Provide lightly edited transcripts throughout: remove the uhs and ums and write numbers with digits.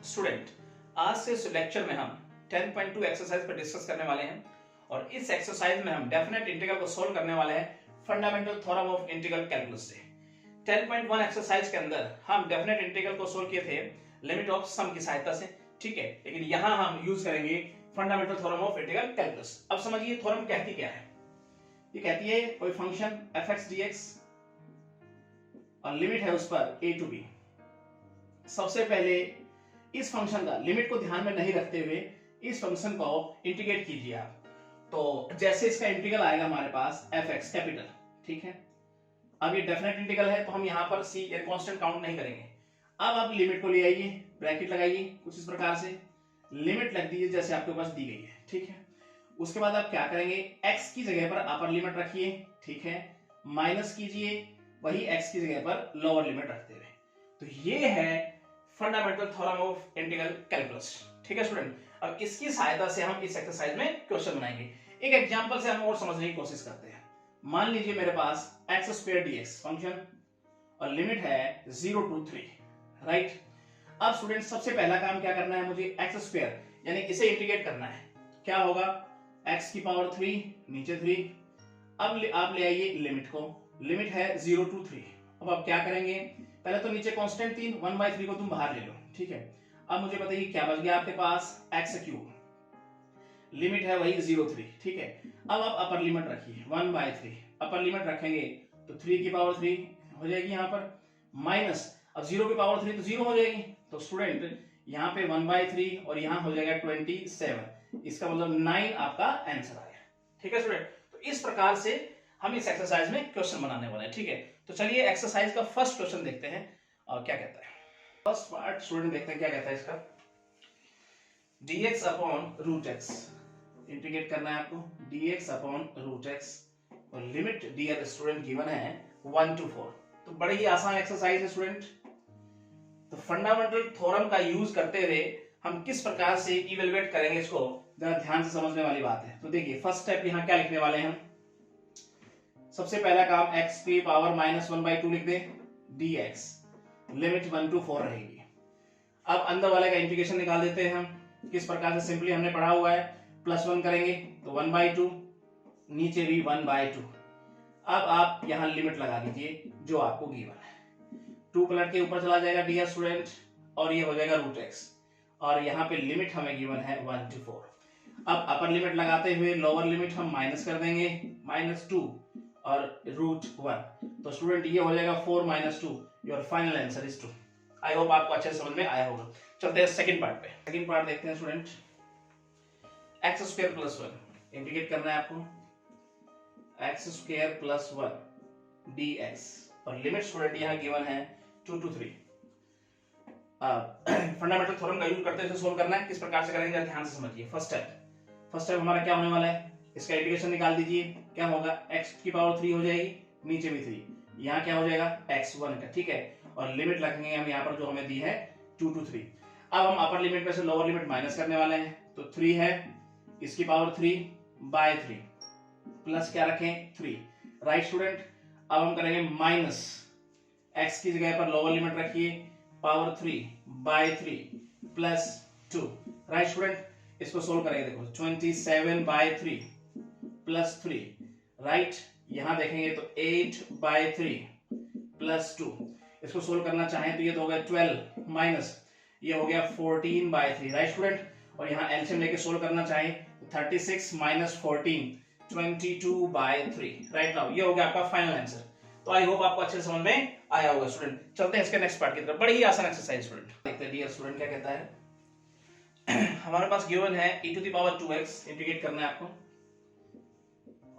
Student, आज से इस लेक्चर में हम 10.2 एक्सरसाइज पर डिस्कस करने वाले हैं और इस एक्सरसाइज में हम डेफिनेट इंटीग्रल को सोल्व करने वाले हैं fundamental theorem of integral calculus से। 10.1 एक्सरसाइज के अंदर हम डेफिनेट इंटीग्रल को सोल्व किए थे लिमिट ऑफ सम की सहायता से, ठीक है, लेकिन यहां हम यूज करेंगे fundamental theorem of integral calculus. अब समझिए थ्योरम कहती क्या है। ये कहती है कोई फंक्शन f(x) dx और लिमिट है उस पर a टू b। सबसे पहले इस फंक्शन का लिमिट को ध्यान में नहीं रखते हुए इस फंक्शन को इंटीग्रेट कीजिए आप। तो जैसे इसका इंटीग्रल आएगा हमारे पास f(x) कैपिटल, ठीक है। अब ये डेफिनेट इंटीग्रल है तो हम यहाँ पर c या कांस्टेंट काउंट नहीं करेंगे। अब आप लिमिट को ले आइए, ब्रैकेट लगाइए कुछ इस प्रकार से, लिमिट लग दीजिए जैसे आपके पास दी गई है, ठीक है। उसके बाद आप क्या करेंगे, x की जगह पर अपर लिमिट रखिए, ठीक है, माइनस कीजिए वही x की जगह पर लोअर लिमिट रखते हुए। तो ये है fundamental theorem of integral calculus, ठीक है स्टूडेंट। अब इसकी सहायता से हम इस एक्सरसाइज में क्वेश्चन बनाएंगे। एक एग्जांपल से हम और समझने की कोशिश करते हैं। मान लीजिए मेरे पास x² dx फंक्शन और लिमिट है 0 to 3, राइट। अब स्टूडेंट सबसे पहला काम क्या करना है, मुझे x² यानी इसे इंटीग्रेट करना है। क्या होगा, x की पावर 3 नीचे 3। अब आप ले आइए लिमिट को, लिमिट है 0 to 3। अब आप क्या करेंगे, पहले तो नीचे कांस्टेंट 3 1/3 को तुम बाहर ले लो, ठीक है। अब मुझे बताइए क्या बच गया आपके पास, x³ लिमिट है वही 0 3, ठीक है। अब आप अपर लिमिट रखिए 1/3, अपर लिमिट रखेंगे तो 3 की पावर 3 हो जाएगी यहाँ पर, माइनस अब 0 की पावर 3 तो 0 हो जाएगी। तो स्टूडेंट यहाँ पे 1/3 और यहाँ हो जाएगा 27, इसका मतलब 9 आपका आंसर आया, ठीक है स्टूडेंट। तो इस प्रकार से हम इस एक्सरसाइज में क्वेश्चन बनाने वाले हैं, ठीक है। तो चलिए एक्सरसाइज का फर्स्ट क्वेश्चन देखते हैं और क्या कहता है। फर्स्ट पार्ट स्टूडेंट देखते हैं क्या कहता है इसका। dx upon root x integrate करना है आपको, dx अपॉन रूट x और लिमिट डियर स्टूडेंट गिवन है 1 to 4। तो बड़ी ही आसान एक्सरसाइज है स्टूडेंट। तो फंडामेंटल थ्योरम का यूज करते हुए हम किस प्रकार से इवेलुएट करेंगे इसको, जरा ध्यान से समझने वाली बात है। तो देखिए फर्स्ट स्टेप यहाँ क्या लिखने वाले हैं हम। सबसे पहला काम x की पावर -1/2 लिख दे, dx लिमिट 1 to 4 रहेगी। अब अंदर वाले का इंटीग्रेशन निकाल देते हैं हम। किस प्रकार से, सिंपली हमने पढ़ा हुआ है, +1 करेंगे तो 1/2, नीचे भी 1/2। अब आप यहाँ लिमिट लगा दीजिए जो आपको गिवन है। 2 पलट के ऊपर चला जाएगा डियर स्टूडेंट और ये हो जाएगा रूट x और यहाँ पे लिमिट हमें गिवन है 1 to 4। अब अपर लिमिट लगाते हुए लोअर लिमिट हम माइनस कर देंगे, -2 और √1। तो स्टूडेंट ये हो जाएगा 4 - 2, your final answer is 2। I hope आपको अच्छे से समझ में आया होगा। चलते हैं सेकंड पार्ट पे। सेकंड पार्ट देखते हैं स्टूडेंट। x² + 1 इंटीग्रेट करना है आपको, x² + 1 dx और लिमिट स्टूडेंट यहाँ गिवन है 2 to 3। फंडामेंटल थ्योरम का यूज करते हुए सोल्व करना है। किस प्रकार से करेंगे ध्यान से समझिए। फर्स्ट स्टेप हमारा क्या होने वाला है, इसका इंटीग्रेशन निकाल दीजिए। क्या होगा, x की पावर 3 हो जाएगी, नीचे भी 3, यहाँ क्या हो जाएगा x1 का, ठीक है। और लिमिट रखेंगे हम यहाँ पर जो हमें दी है 2 to 3। अब हम अपर लिमिट में से लोअर लिमिट माइनस करने वाले हैं। तो 3 है, इसकी पावर 3/3 प्लस क्या रखें 3, राइट स्टूडेंट। अब हम करेंगे माइनस, x की जगह पर लोअर लिमिट रखिए, पावर 3/3 प्लस 2, राइट स्टूडेंट। इसको सोल्व करेंगे, देखो 27/3 प्लस 3, राइट। यहां देखेंगे तो 8/3 प्लस 2। इसको सोल्व करना चाहें तो ये तो हो गया 12 माइनस ये हो गया 14/3, राइट स्टूडेंट। और यहाँ एलसीएम लेके सोल्व करना चाहें तो 36 - 14 22/3, राइट। नाउ ये हो गया आपका फाइनल आंसर। तो आई होप आपको अच्छे से समझ में आया होगा स्टूडेंट। चलते हैं इसके नेक्स्ट पार्ट की तरफ। बड़ी ही आसान एक्सरसाइज स्टूडेंट। देखते हैं डियर स्टूडेंट क्या कहता है। हमारे पास गिवन है e⁻²x इंटीग्रेट करना है आपको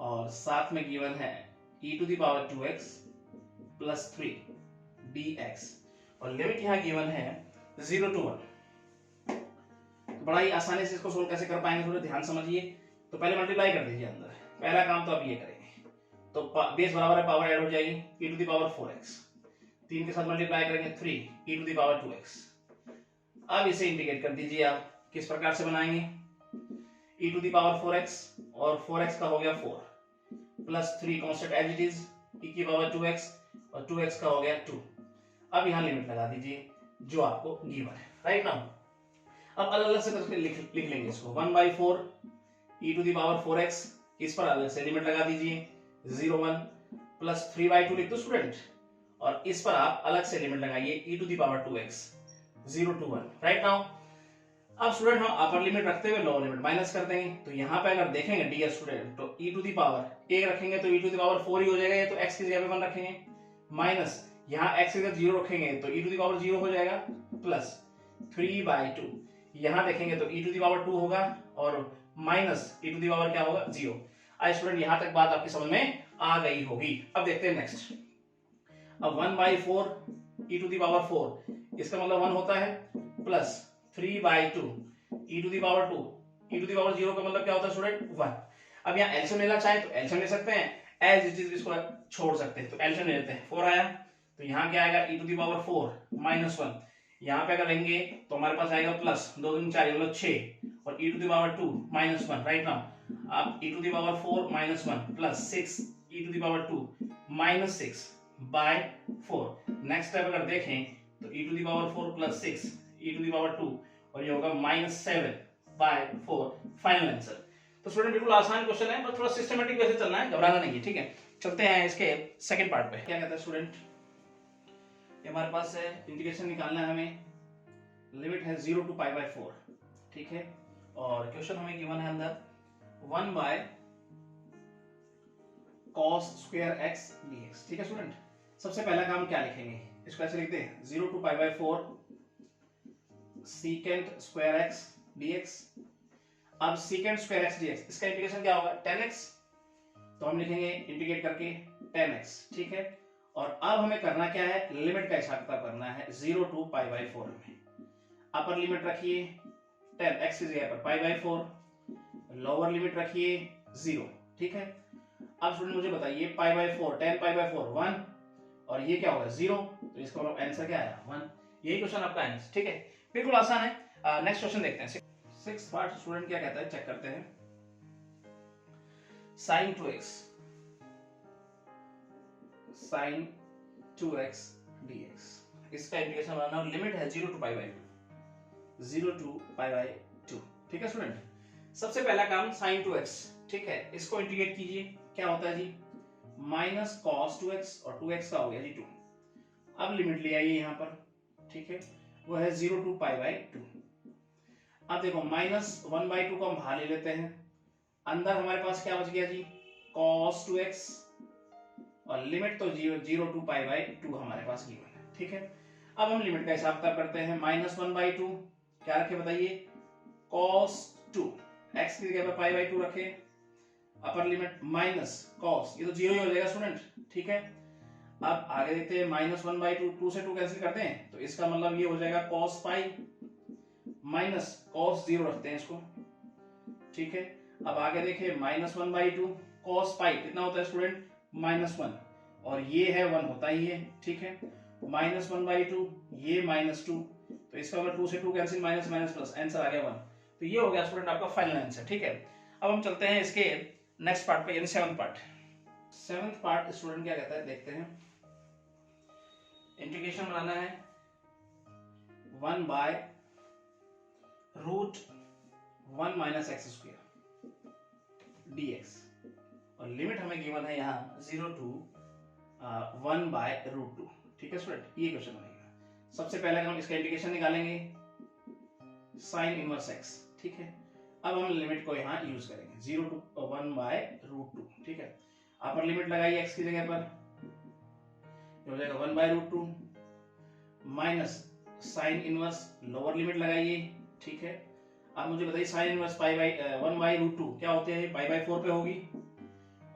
और साथ में गिवन है e⁻²x + 3 dx और लिमिट यहाँ गिवन है 0 to 1। तो बड़ा ही आसानी से इसको सोल्व कैसे कर पाएंगे, थोड़ा ध्यान समझिए। तो पहले मल्टीप्लाई कर दीजिए अंदर, पहला काम तो अब ये करेंगे। तो बेस बराबर है, पावर ऐड हो जाएगी e⁻4x, 3 के साथ मल्टीप्लाई करेंगे 3 e⁻²x। अब इसे इंटीग्रेट कर दीजिए आप। किस प्रकार से बनाएंगे, e⁻4x और 4x का हो गया 4 plus 3 constant as it is e⁻2x और 2x का हो गया 2। अब यहाँ लिमिट लगा दीजिए जो आपको गिवन है, राइट। नाउ अब अलग अलग से करके लिख लेंगे इसको। 1/4 e to the power 4x, इस पर अलग से लिमिट लगा दीजिए 0 1 प्लस 3/2 लिख दो स्टूडेंट, और इस पर आप अलग से लिमिट लगाइए e to the power 2x 0 to 1। Right now अब स्टूडेंट हम अपर लिमिट रखते हुए लोअर लिमिट माइनस कर देंगे। तो यहाँ पे अगर देखेंगे डियर स्टूडेंट, तो e टू दी पावर 1 रखेंगे तो e टू दी पावर 4 ही हो जाएगा, ये तो x की जगह पे 1 रखेंगे, माइनस यहाँ x की जगह 0 रखेंगे तो e टू दी पावर 0 हो जाएगा, प्लस 3/2 यहाँ देखेंगे तो e टू दी पावर 2 होगा, और minus e to the power क्या होगा 0। आई स्टूडेंट यहाँ तक बात आपकी समझ में आ गई होगी। अब देखते हैं नेक्स्ट। अब 1/4 e टू दी पावर 4, इसका मतलब 1 होता है, plus 3/2 e to the power 2, e to the power 0 का मतलब क्या होता है स्टूडेंट 1। अब यहाँ एलसीएम लेना चाहे तो एलसीएम ले सकते हैं, एज इट इज इसको छोड़ सकते हैं, तो एलसीएम ले लेते हैं। 4 आया तो यहाँ क्या आएगा e to the power 4 minus 1, यहाँ पे अगर लेंगे तो हमारे पास आएगा प्लस 2 दूनी 4 मतलब 6, और e to the power 2 minus 1। Right now आप e to the power 4 minus 1 plus 6 e to the power 2 minus 6/4। Next step अगर देखें तो e to the power 4 plus 6 e to the power 2, और ये होगा -7/4 फाइनल आंसर। तो student बिल्कुल आसान क्वेश्चन है, बस थोड़ा सिस्टमैटिक वैसे चलना है, घबराना नहीं है, ठीक है। चलते हैं इसके सेकंड पार्ट पे। क्या कहता है स्टूडेंट, ये हमारे पास है इंटीग्रेशन निकालना है हमें, लिमिट है 0 to π/4, ठीक है, और क्वेश्चन हमें गिवन है अंदर 1/cos स्क्वायर x dx, ठीक है स्टूडेंट। सबसे पहला काम क्या लिखेंगे, इसको ऐसे लिखते हैं 0 to π/4 secant square x dx। अब secant स्क्वायर x dx, इसका इंटीग्रेशन क्या होगा 10x, तो हम लिखेंगे इंटीग्रेट करके 10x, ठीक है। और अब हमें करना क्या है, लिमिट का हिसाब किताब करना है 0 to π/4 में। अपर लिमिट रखिए 10, x की जगह पर π/4, लोअर लिमिट रखिए 0, ठीक है। अब स्टूडेंट मुझे बताइए π/4 10 π/4 1, और ये क्या होगा 0, तो इसका मतलब आंसर क्या आया 1। यही क्वेश्चन आपका आंसर, ठीक है, बिल्कुल आसान है। नेक्स्ट क्वेश्चन देखते हैं। सिक्स्थ पार्ट स्टूडेंट क्या कहता है, चेक करते हैं। sin 2x dx, इसका इंटीग्रेशन बनाना, लिमिट है 0 to π/2, ठीक है स्टूडेंट। सबसे पहला काम sin 2x, ठीक है, इसको इंटीग्रेट कीजिए, क्या होता है जी माइनस cos 2x, और 2x का हो गया जी 2। अब लिमिट ले आइए यहाँ पर, ठीक है, वो है 0 to π/2। अब देखो -1/2 को हम बाहर ले लेते हैं, अंदर हमारे पास क्या बच गया जी cos 2x, और लिमिट तो 0 to π/2 हमारे पास गिवन है, ठीक है। अब हम लिमिट का हिसाब किताब करते हैं, -1/2 क्या रखे बताइए cos 2, x की जगह पर π/2 रखे, अपर लिमिट माइनस cos, ये तो 0 ही हो जाएगा स्टूडेंट, ठीक है। अब आगे देखते हैं -1/2, 2 से 2 कैंसिल करते हैं, तो इसका मतलब ये हो जाएगा cos π माइनस cos 0 रखते हैं इसको, ठीक है। अब आगे देखिए -1/2 cos π कितना होता है स्टूडेंट -1, और ये है 1 होता ही है, ठीक है। -1/2 ये -2, तो इसका मतलब 2 से 2 cancel, minus minus plus, answer आ गया 1। तो ये हो गया स्टूडेंट आपका फाइनल आंसर, ठीक है। अब हम चलते हैं इसके नेक्स्ट पार्ट पे, यानी सेवंथ पार्ट स्टूडेंट क्या कहता है देखते हैं। इंटीग्रेशन बनाना है 1/√1 - x² dx, और लिमिट हमें गिवन है यहाँ 0 to 1/√2, ठीक है स्टूडेंट। ये क्वेश्चन बनेगा। सबसे पहले हम इसका इंटीग्रेशन निकालेंगे sin इनवर्स x, ठीक है। अब हम लिमिट को यहाँ यूज करेंगे 0 to 1/√2, ठीक है। अपर लिमिट लगाइए x की जगह पर, हो जाएगा 1/√2 minus sine inverse, lower limit लगाइए, ठीक है। अब मुझे बताइए साइन इनवर्स 1/√2 क्या होते हैं, π/4 पे होगी,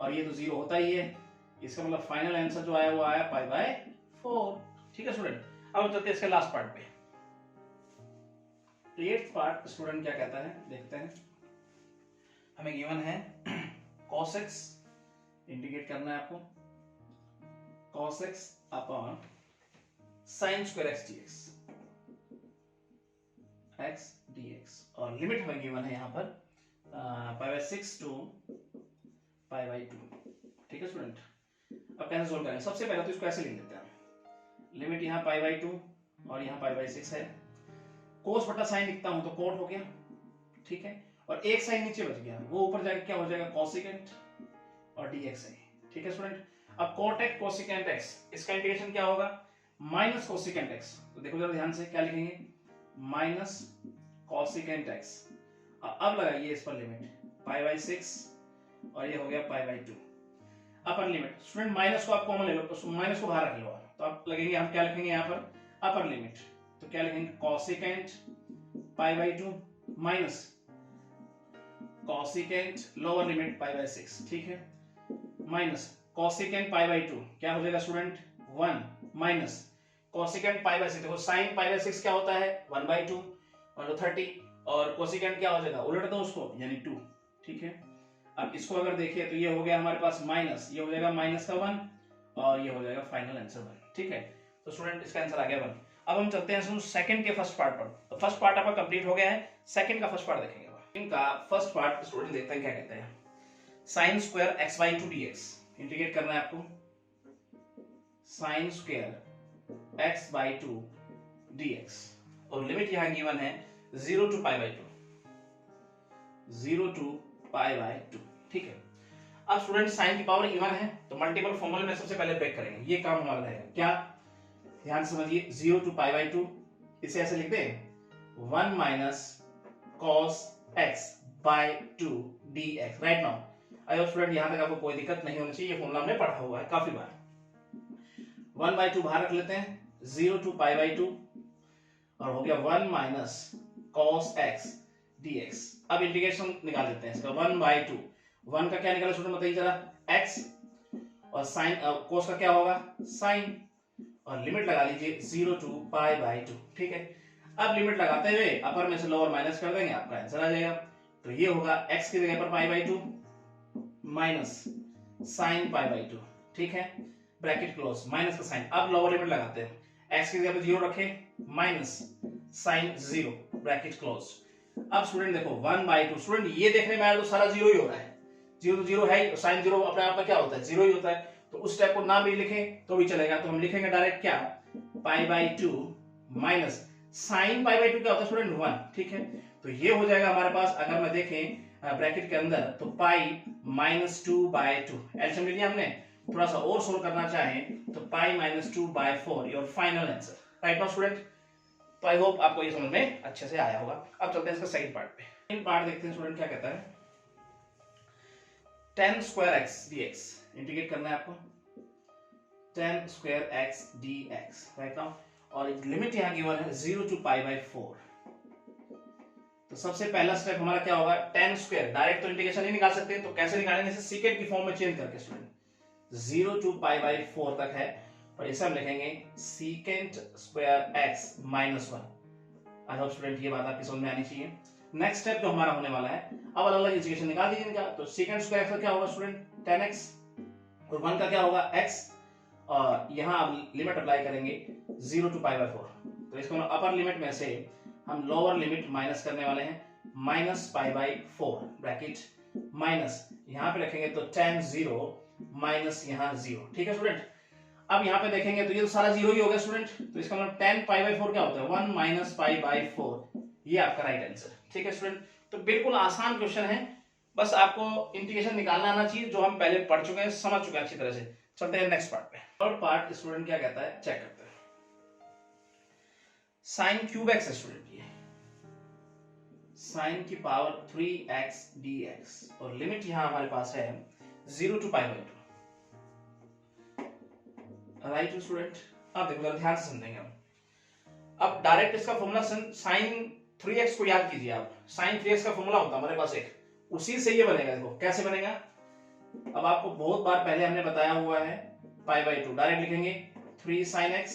और ये तो 0 होता ही है, इसका मतलब फाइनल आंसर जो आया वो आया π/4, ठीक है स्टूडेंट। अब चलते हैं इसके लास्ट पार्ट पे। तो 8th पार्ट स्टूडेंट क्या कहता है देखते हैं। हमें गिवन है cos x, इंटीग्रेट करना है आपको cos x upon sin square x dx, और लिमिट हमें गिवन है यहाँ पर π/6 to π/2, ठीक है स्टूडेंट। अब कैसे सोल्व करेंगे, सबसे पहले तो इसको ऐसे लिख लेते हैं, लिमिट यहाँ π/2 और यहाँ π/6 है, कोस बटा साइन लिखता हूं तो कोट हो गया, ठीक है, और एक साइन नीचे बच गया, वो ऊपर जाके क्या हो जाएगा कोसिकेंट और dx है, ठीक है स्टूडेंट। अब कोटेक कोसिकेंट x, इसका इंटीग्रेशन क्या होगा माइनस कोसिकेंट x, तो देखो जरा ध्यान से क्या लिखेंगे माइनस कोसिकेंट x। अब लगाइए इस पर लिमिट पाई बाई 6 और ये हो गया pi by 2 upper limit. Student minus को आप कॉमन ले लो तो माइनस को बाहर रख लो, तो आप लगेंगे, हम क्या लिखेंगे यहाँ पर अपर लिमिट, तो क्या लिखेंगे cosecant pi by 2 minus cosecant lower limit pi by 6, ठीक है, माइनस कोसिकेंट पाई बाई 2 क्या हो जाएगा student 1 minus cosecant pi by 6, देखो साइन पाई बाई 6 क्या होता है 1/2 और 30, और कोसिकेंट क्या हो जाएगा उलट दो उसको यानी 2, ठीक है। अब इसको अगर देखिए तो ये हो गया हमारे पास माइनस, ये हो जाएगा माइनस का 1 और ये हो जाएगा फाइनल आंसर 1, ठीक है। तो स्टूडेंट इसका आंसर आ गया 1। अब हम चलते हैं सेकंड के फर्स्ट पार्ट पर। तो फर्स्ट पार्ट आपका कंप्लीट हो गया है, सेकंड का फर्स्ट पार्ट देखेंगे। इनका फर्स्ट पार्ट स्टूडेंट देखते हैं क्या कहते हैं, sine square x by 2 dx integrate करना है आपको, sine square x by 2 dx और लिमिट यहां गिवन है 0 to pi by 2, 0 to pi by 2, ठीक है। अब स्टूडेंट साइन की पावर इवन है तो मल्टीपल फॉर्मूले में सबसे पहले ब्रेक करेंगे, ये काम हमारा रहेगा। क्या, ध्यान समझिए 0 to पाई बाई 2, इसे ऐसे लिख दें 1 minus cos x by 2 dx right now. I student यहां तक आपको कोई दिक्कत नहीं होनी चाहिए, ये फॉर्मूला हमने पढ़ा हुआ है काफी बार। 1/2 बाहर रख लेते हैं, 0 to पाई बाई 2 और हो गया 1 माइनस cos x dx। अब इंटीग्रेशन निकाल लेते हैं इसका 1/2, 1 का क्या निकाला स्टूडेंट बताइए जरा x और साइन cos का क्या होगा साइन, और लिमिट लगा लीजिए 0 to पाई बाई 2, ठीक है। अब लिमिट लगाते हुए अपर में से लोअर माइनस कर देंगे, आपका आंसर आ जाएगा। तो ये होगा x की जगह पर pi by 2 minus sine pi by 2, ठीक है, ब्रैकेट क्लोज, माइनस का साइन। अब लोअर लिमिट लगाते हैं, x की जगह पर 0 रखे माइनस साइन 0 ब्रैकेट क्लोज। अब स्टूडेंट देखो 1/2, स्टूडेंट ये देखने में आया तो सारा 0 ही हो रहा है, 0 तो 0 है ही, साइन 0 अपने आप में क्या होता है 0 ही होता है, तो उस टाइप को ना भी लिखें तो भी चलेगा। तो हम लिखेंगे डायरेक्ट क्या pi by 2 minus sine pi by 2 क्या होता है स्टूडेंट 1, ठीक है। तो ये हो जाएगा हमारे पास, अगर मैं देखें ब्रैकेट के अंदर तो पाई माइनस 2/2, एलसीएम ले लिया हमने। थोड़ा सा और सोल्व करना चाहें तो pi minus 2/4 your final answer, right now student. तो आई होप आपको ये समझ में अच्छे से आया होगा। अब चलते हैं इसका सेकंड पार्ट पे। सेकंड पार्ट देखते हैं स्टूडेंट क्या कहता है, tan square x dx integrate करना है आपको, tan square x dx right now, और एक लिमिट यहां गिवन है 0 to पाई बाई 4। तो सबसे पहला स्टेप हमारा क्या होगा, tan स्क्वायर, डायरेक्ट तो इंटीग्रेशन नहीं निकाल सकते, तो कैसे निकालेंगे, इसे सीकेंट की फॉर्म में चेंज करके स्टूडेंट, 0 to पाई बाई 4 तक है, और इसे हम लिखेंगे सीकेंट स्क्वायर x माइनस 1। आई होप स्टूडेंट ये बात आपकी समझ में आनी चाहिए। नेक्स्ट स्टेप जो हमारा होने वाला है, अब अलग अलग इंटीग्रेशन निकाल दीजिए इनका। तो सीकेंट स्क्वायर x का क्या होगा स्टूडेंट tan x, और 1 का क्या होगा x, और यहां अब लिमिट अप्लाई करेंगे 0 to पाई बाई 4। तो इसको अपर लिमिट में से हम लोअर लिमिट माइनस करने वाले हैं, minus pi by 4 bracket minus, यहां पे रखेंगे तो tan 0 माइनस यहां 0, ठीक है स्टूडेंट। अब यहाँ पे देखेंगे तो ये तो सारा 0 ही हो गया स्टूडेंट, तो इसका मतलब tan पाई बाई 4 क्या होता है 1 माइनस पाई बाई 4, ये आपका राइट आंसर, ठीक है स्टूडेंट। तो बिल्कुल आसान क्वेश्चन है, बस आपको इंटीग्रेशन निकालना आना चाहिए, जो हम पहले पढ़ चुके हैं, समझ चुके हैं अच्छी तरह से। चलते हैं नेक्स्ट पार्ट पे। थर्ड पार्ट स्टूडेंट क्या कहता है चेक करते हैं, साइन क्यूब एक्स है स्टूडेंट, ये साइन की पावर 3x dx, और लिमिट यहां हमारे पास है 0 to pi by 2, right student. अब देखो जरा ध्यान से समझेंगे हम। अब डायरेक्ट इसका फॉर्मूला साइन 3x को याद कीजिए आप, साइन 3x का फॉर्मूला होता है हमारे पास एक, उसी से ये बनेगा। देखो कैसे बनेगा, अब आपको बहुत बार पहले हमने बताया हुआ है, पाई बाई 2 डायरेक्ट लिखेंगे 3 sin x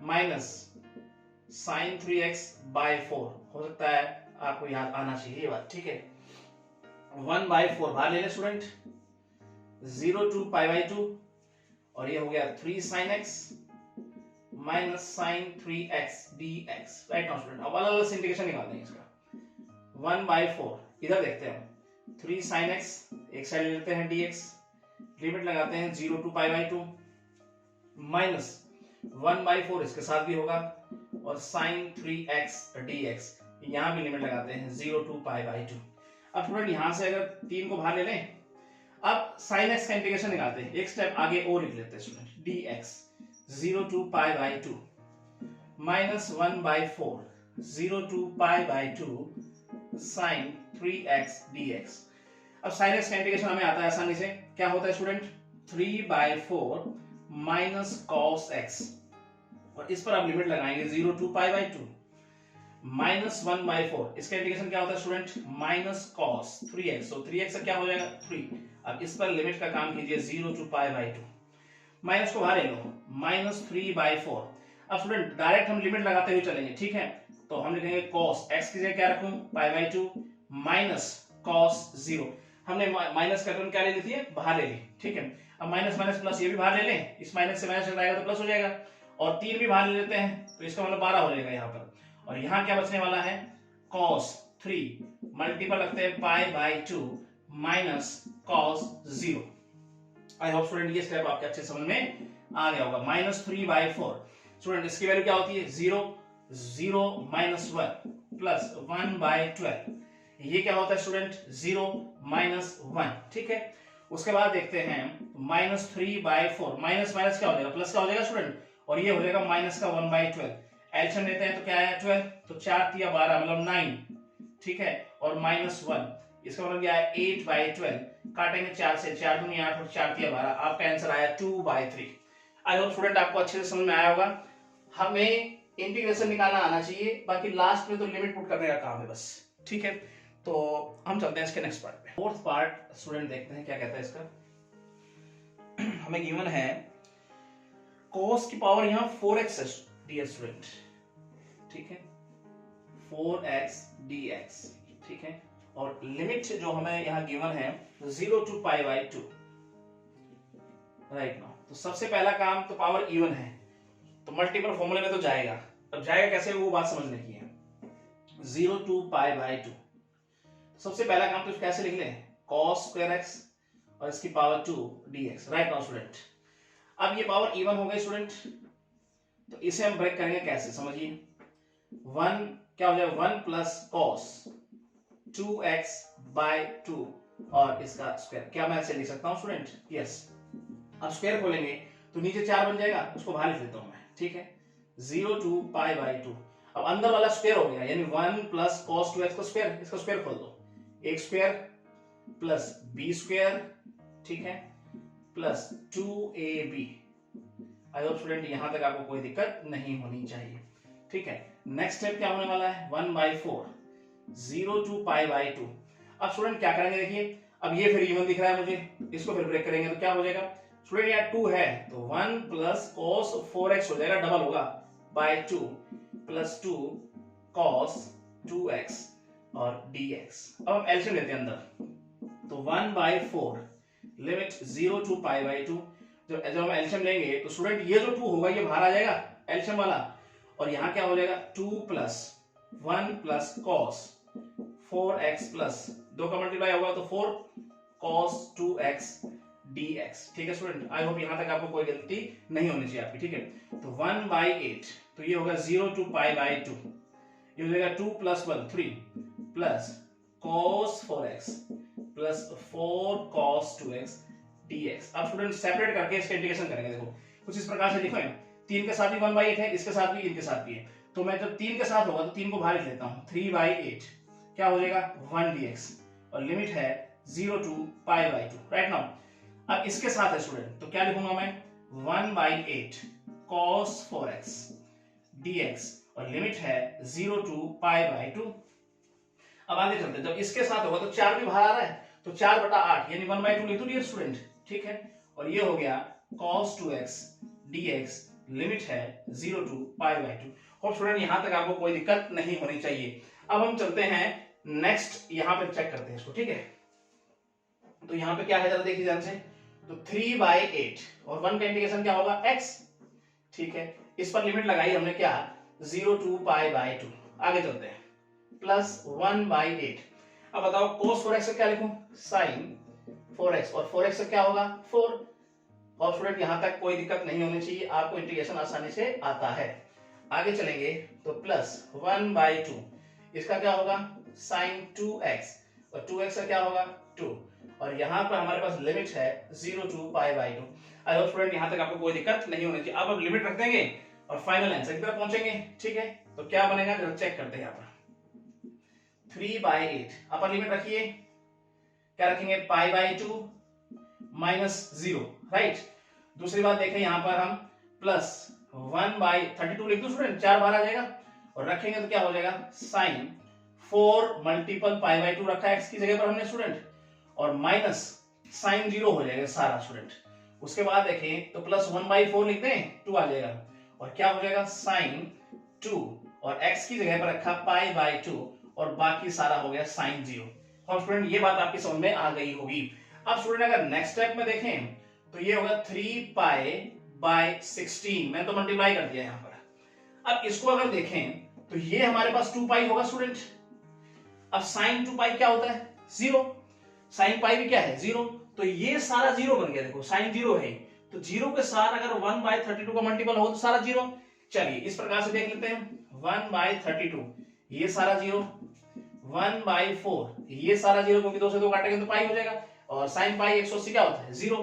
minus sine 3x by 4, हो सकता है आपको याद आना चाहिए ये बात, ठीक है। 1/4 बाहर ले ले स्टूडेंट, 0 to पाई बाई 2, और ये हो गया 3 sin x minus sine 3x dx, right now student. अब अलग अलग इंटीग्रेशन निकाल देंगे इसका, 1/4 इधर देखते हैं, 3 sin x एक साइड ले लेते हैं dx, लिमिट लगाते हैं 0 to पाई बाई 2 माइनस 1/4 इसके साथ भी होगा, और साइन 3x dx, यहाँ भी लिमिट लगाते हैं 0 to π/2। अब स्टूडेंट यहाँ से अगर 3 को बाहर ले लें, अब साइन x का इंटीग्रेशन निकालते हैं, एक स्टेप आगे और लिख लेते हैं student, dx 0 to π/2 minus 1/4 0 to π/2 sine 3x dx। अब साइन x का इंटीग्रेशन हमें आता है आसानी से, क्या होता है स्टूडेंट, 3/4 माइनस cos x, और इस पर आप लिमिट लगाएंगे 0 to π/2 माइनस 1/4, इसका इंटीग्रेशन क्या होता है स्टूडेंट, माइनस cos 3x, तो 3x से क्या हो जाएगा 3। अब इस पर लिमिट का काम कीजिए 0 to π/2, माइनस को बाहर ले लो, माइनस 3/4। अब स्टूडेंट डायरेक्ट हम लिमिट लगाते हुए चलेंगे, ठीक है, तो हम लिखेंगे cos x की जगह क्या रखूं, π/2 माइनस cos 0, हमने माइनस का टर्म क्या ले ली थी, बाहर ले ली, ठीक है। अब माइनस माइनस प्लस ये भी बाहर ले लें, इस माइनस से माइनस जाएगा तो प्लस हो जाएगा, और 3 भी बाहर ले लेते हैं तो इसका मतलब 12 हो जाएगा यहाँ पर, और यहाँ क्या बचने वाला है, cos 3 मल्टीपल रखते हैं π/2 minus cos 0। I hope student ये स्टेप आपके अच्छे समझ में आ गया होगा। माइनस 3/4 स्टूडेंट इसकी वैल्यू क्या होती है, 0 0 माइनस 1 प्लस 1/12, ये क्या होता है स्टूडेंट, 0 माइनस 1, ठीक है। उसके बाद देखते हैं माइनस 3/4 माइनस माइनस क्या हो जाएगा, प्लस का हो जाएगा स्टूडेंट, और ये हो जाएगा माइनस का 1/12, एलसीएम लेते हैं तो क्या आया 12, तो 4 3 12 मतलब 9, ठीक है, और माइनस 1, इसका मतलब क्या है 8/12, काटेंगे 4 से, 4 दूनी 8 और 4 3 12, आपका आंसर आया 2/3। आई होप स्टूडेंट आपको अच्छे से समझ में आया होगा। हमें इंटीग्रेशन निकालना आना चाहिए, बाकी लास्ट में तो लिमिट पुट करने का काम है बस, ठीक है। तो हम चलते हैं इसके नेक्स्ट पार्ट पे। फोर्थ पार्ट स्टूडेंट देखते हैं क्या कहता है इसका। हमें गिवन है cos की पावर यहाँ 4x है डियर स्टूडेंट, ठीक है, 4x dx, ठीक है, और लिमिट जो हमें यहाँ गिवन है 0 to π/2 राइट नाउ। तो सबसे पहला काम तो पावर इवन है, तो मल्टीपल फॉर्मूले में तो जाएगा, अब जाएगा कैसे वो बात समझने की है। 0 to π/2, सबसे पहला काम तो कैसे लिख लें, cos square x और इसकी power 2 dx, right now student. अब ये पावर इवन हो गई स्टूडेंट, तो इसे हम ब्रेक करेंगे कैसे, समझिए, 1 क्या हो जाएगा, 1 प्लस cos 2x/2 और इसका स्क्वायर, क्या मैं ऐसे लिख सकता हूं स्टूडेंट, यस। अब स्क्वायर खोलेंगे तो नीचे 4 बन जाएगा, उसको बाहर लिख देता हूं मैं, ठीक है, 0 to π/2। अब अंदर वाला स्क्वायर हो गया, यानी 1 प्लस cos 2x का स्क्वायर, इसका स्क्वायर खोल दो, एक स्क्वायर प्लस बी स्क्वायर, ठीक है, प्लस 2ab। आई होप स्टूडेंट यहां तक आपको कोई दिक्कत नहीं होनी चाहिए, ठीक है। नेक्स्ट स्टेप क्या होने वाला है, 1/4 0 to π/2। अब स्टूडेंट क्या करेंगे, देखिए, अब ये फिर इवन दिख रहा है मुझे, इसको फिर ब्रेक करेंगे तो क्या हो जाएगा स्टूडेंट, यार 2 है तो 1 प्लस cos 4x हो जाएगा, डबल होगा, बाय 2 प्लस 2 cos 2x और dx। अब हम एलसीएम लेते हैं अंदर, तो 1/4 लिमिट 0 to π/2, जब हम एलसीएम लेंगे तो स्टूडेंट ये जो 2 होगा ये बाहर आ जाएगा एलसीएम वाला, और यहाँ क्या हो जाएगा 2 plus 1 plus cos 4x plus 2 का मल्टीप्लाई होगा तो 4 cos 2x dx, ठीक है स्टूडेंट। आई होप यहाँ तक आपको कोई गलती नहीं होनी चाहिए आपकी, ठीक है। तो 1/8, तो ये होगा 0 to π/2, ये हो जाएगा 2 plus 1 3 plus cos 4x plus 4 cos 2x dx। अब स्टूडेंट सेपरेट करके इसका इंटीग्रेशन करेंगे, देखो कुछ इस प्रकार से लिखो, 3 के साथ भी 1/8 है, इसके साथ भी, इनके साथ भी है, तो मैं जब 3 के साथ होगा तो 3 को बाहर लिख लेता हूं, 3/8 क्या हो जाएगा 1 dx, और लिमिट है 0 to π/2, राइट नाउ। अब इसके साथ है स्टूडेंट, तो क्या लिखूंगा मैं, 1/8 cos 4x dx, और लिमिट है 0 to π/2। अब आगे चलते हैं, जब इसके साथ होगा तो 4 भी बाहर आ रहा है, तो 4/8 यानी 1/2 लिख दो डियर स्टूडेंट, ठीक है, और ये हो गया cos 2x dx, लिमिट है 0 to π/2। और स्टूडेंट यहां तक आपको कोई दिक्कत नहीं होनी चाहिए। अब हम चलते हैं नेक्स्ट, यहां पे चेक करते हैं इसको, ठीक है। तो यहां पे क्या है जरा देखिए ध्यान से, तो 3/8 और 1 का इंटीग्रेशन क्या होगा x, ठीक है, इस पर लिमिट लगाई हमने क्या 0 to π/2। आगे चलते हैं, प्लस 1/8। अब बताओ cos 4x से क्या लिखूं, sin 4x, और 4x से क्या होगा 4। और स्टूडेंट यहां तक कोई दिक्कत नहीं होनी चाहिए, आपको इंटीग्रेशन आसानी से आता है। आगे चलेंगे तो प्लस 1/2, इसका क्या होगा साइन 2x, और 2x का क्या होगा 2, और यहाँ पर हमारे पास लिमिट है 0 to π/2। आई होप स्टूडेंट यहाँ तक आपको कोई दिक्कत नहीं होनी चाहिए। अब हम लिमिट रख देंगे और फाइनल आंसर की तरफ पहुंचेंगे। ठीक है, तो क्या बनेगा जरा चेक करते हैं। यहाँ पर 3/8 अपर लिमिट रखिए, क्या रखेंगे π/2 -0, राइट। दूसरी बात देखें यहाँ पर हम प्लस 1/32 लिख दो स्टूडेंट, 4 बार आ जाएगा, और रखेंगे तो क्या हो जाएगा साइन 4 मल्टीपल π/2 रखा है x की जगह पर हमने स्टूडेंट, और माइनस साइन 0 हो जाएगा सारा स्टूडेंट। उसके बाद देखें तो प्लस 1/4 लिख दें, 2 आ जाएगा, और क्या हो जाएगा साइन 2, और x की जगह पर रखा π/2, और बाकी सारा हो गया साइन 0। और स्टूडेंट ये बात आपकी समझ में आ गई होगी। अब स्टूडेंट अगर नेक्स्ट स्टेप में देखें तो ये होगा 3π/16, मैंने तो मल्टीप्लाई कर दिया यहाँ पर। अब इसको अगर देखें तो ये हमारे पास 2π होगा स्टूडेंट। अब साइन 2π क्या होता है 0, साइन पाई भी क्या है 0, तो ये सारा 0 बन गया। देखो साइन 0 है, तो 0 के साथ अगर 1/32 का मल्टीपल हो तो सारा 0। चलिए इस प्रकार से देख लेते हैं, 1/32 ये सारा 0, 1/4 ये सारा 0, क्योंकि 2 से 2 काटेंगे तो पाई हो जाएगा, और साइन पाई 180 क्या होता है 0,